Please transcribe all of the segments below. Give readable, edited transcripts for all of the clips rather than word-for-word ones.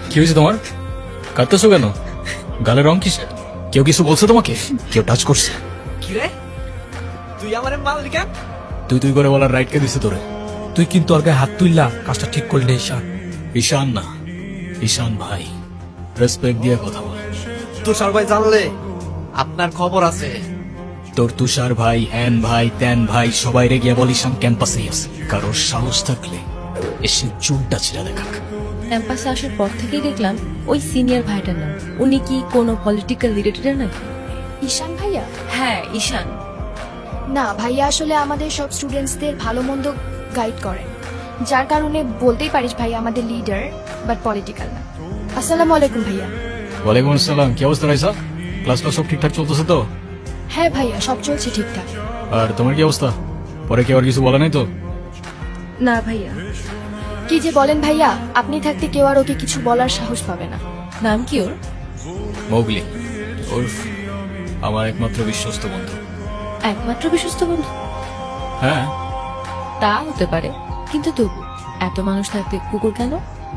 কি হয়েছে তোমার? কাঁদতেছো কেন? গালের রং কিসের? কেউ কিছু বলছে তোমাকে? কেউ টাচ করছে? কি রে, তুই আমার মারলি কেন? তুই করে বলার রাইট কে দিছে তোরে? তুই কিন্তু ওর গায়ে হাত তুললা, কাজটা ঠিক করলি ঈশান। ঈশান না, ঈশান ভাই। রেসপেক্ট দিয়ে কথা বল। তুষার ভাই জানলে আপনার খবর আছে। তোর তুষার ভাই, হ্যান ভাই, ত্যান ভাই, সবাই রে গিয়ে বল ঈশান ক্যাম্পাসেই আছে। কারোর সাহস থাকলে এসে চুলটা ছিঁড়া দেখাক। ক্যাম্পাসে আসার পর থেকেই দেখলাম ওই সিনিয়র ভাইটার নাম। উনি কি কোনো পলিটিক্যাল রিলেটেড নাকি? ঈশান ভাইয়া? হ্যাঁ, ঈশান। না ভাইয়া, আসলে আমাদের সব স্টুডেন্টসদের ভালো মন্দ গাইড করেন, যার কারণে বলতেই পারিস ভাইয়া আমাদের লিডার, বাট পলিটিক্যাল না। আসসালামু আলাইকুম ভাইয়া। ওয়ালাইকুম আসসালাম। কি অবস্থা রাইসা? ক্লাসটা সব ঠিকঠাক চলতেছে তো? হ্যাঁ ভাইয়া, সব চলছে ঠিকঠাক। আর তোমার কি অবস্থা? পরে কেউ আর কিছু বলে নাই তো? না ভাইয়া। কি যে বলেন ভাইয়া, আপনি থাকতে কেউ আর ওকে কিছু বলার সাহস পাবে না। নাম কি ওর? মোগলি, ওরফ আমার একমাত্র বিশ্বস্ত বন্ধু। একমাত্র বিশ্বস্ত বন্ধু? হ্যাঁ, তা হতে পারে, কিন্তু তবু এত মানুষ থাকতে কুকুর কেন?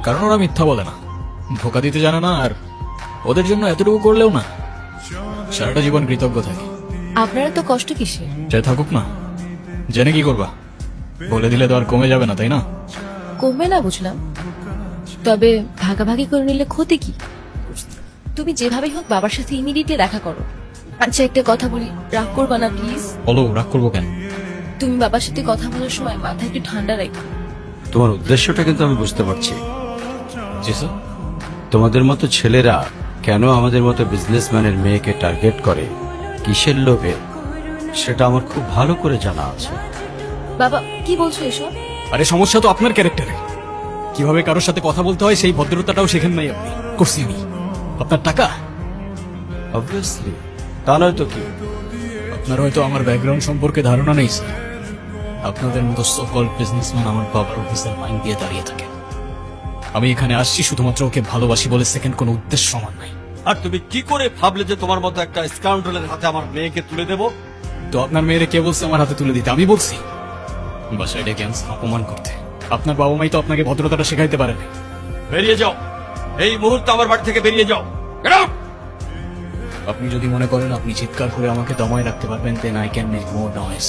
কারণ ওরা মিথ্যা বলে না, ধোকা দিতে জানে না, আর ওদের জন্য এতটুকু করলেও না সারাটা জীবন কৃতজ্ঞ থাকে। আপনারা তো কষ্ট কিসে? সে থাকুক না, জেনে কি করবা? বলে দিলে তো আর কমে যাবে না, তাই না? কমবে না বুঝলাম, তবে ভাগাভাগি করে নিলে ক্ষতি কি? তুমি যেভাবেই হোক বাবার সাথে ইমিডিয়েটলি দেখা করো। আচ্ছা, একটা কথা বলি, রাগ করবা না প্লিজ। বলো, রাগ করবো কেন? তুমি বাবার সাথে কথা বলার সময় মাথা একটু ঠান্ডা রাখো। তোমার উদ্দেশ্যটা কিন্তু আমি বুঝতে পারছি। জি স্যার। তোমাদের মতো ছেলেরা কেন আমাদের মতো বিজনেসম্যানের মেয়েকে টার্গেট করে, কিসের লোভে, সেটা আমার খুব ভালো করে জানা আছে। বাবা, কি বলছো এসব? আরে সমস্যা তো আপনার ক্যারেক্টারে। কিভাবে কারোর সাথে কথা বলতে হয় সেই ভদ্রতাটাও শেখেন নাই আপনি। করছি আমি। আপনার টাকা? অবভিয়াসলি, তা নয় তো কি। আপনার হয়তো আমার ব্যাকগ্রাউন্ড সম্পর্কে ধারণা নেই স্যার। আপনাদের মতো সকল বিজনেসম্যান আমার বাবার অফিসের লাইন দিয়ে দাঁড়িয়ে থাকে। আমি এখানে আসছি শুধুমাত্র ওকে ভালোবাসি বলে, সেকেন্ড কোনো উদ্দেশ্য সমান নাই। আর তুমি কি করে ভাবলে যে তোমার মতো একটা স্কাউন্ডারের হাতে আমার মেয়েকে তুলে দেবো? তো আপনার মেয়েরে কে বলছে আমার হাতে তুলে দিতে? আমি বলছি। বাসায় ডেকে আনছেন অপমান করতে। আপনার বাবা মাই তো আপনাকে ভদ্রতাটা শেখাইতে পারেন। বেরিয়ে যাও, এই মুহূর্তে আমার বাড়ি থেকে বেরিয়ে যাও। Get out! আপনি যদি মনে করেন আপনি চিৎকার করে আমাকে দমায় রাখতে পারবেন, then I can make more noise.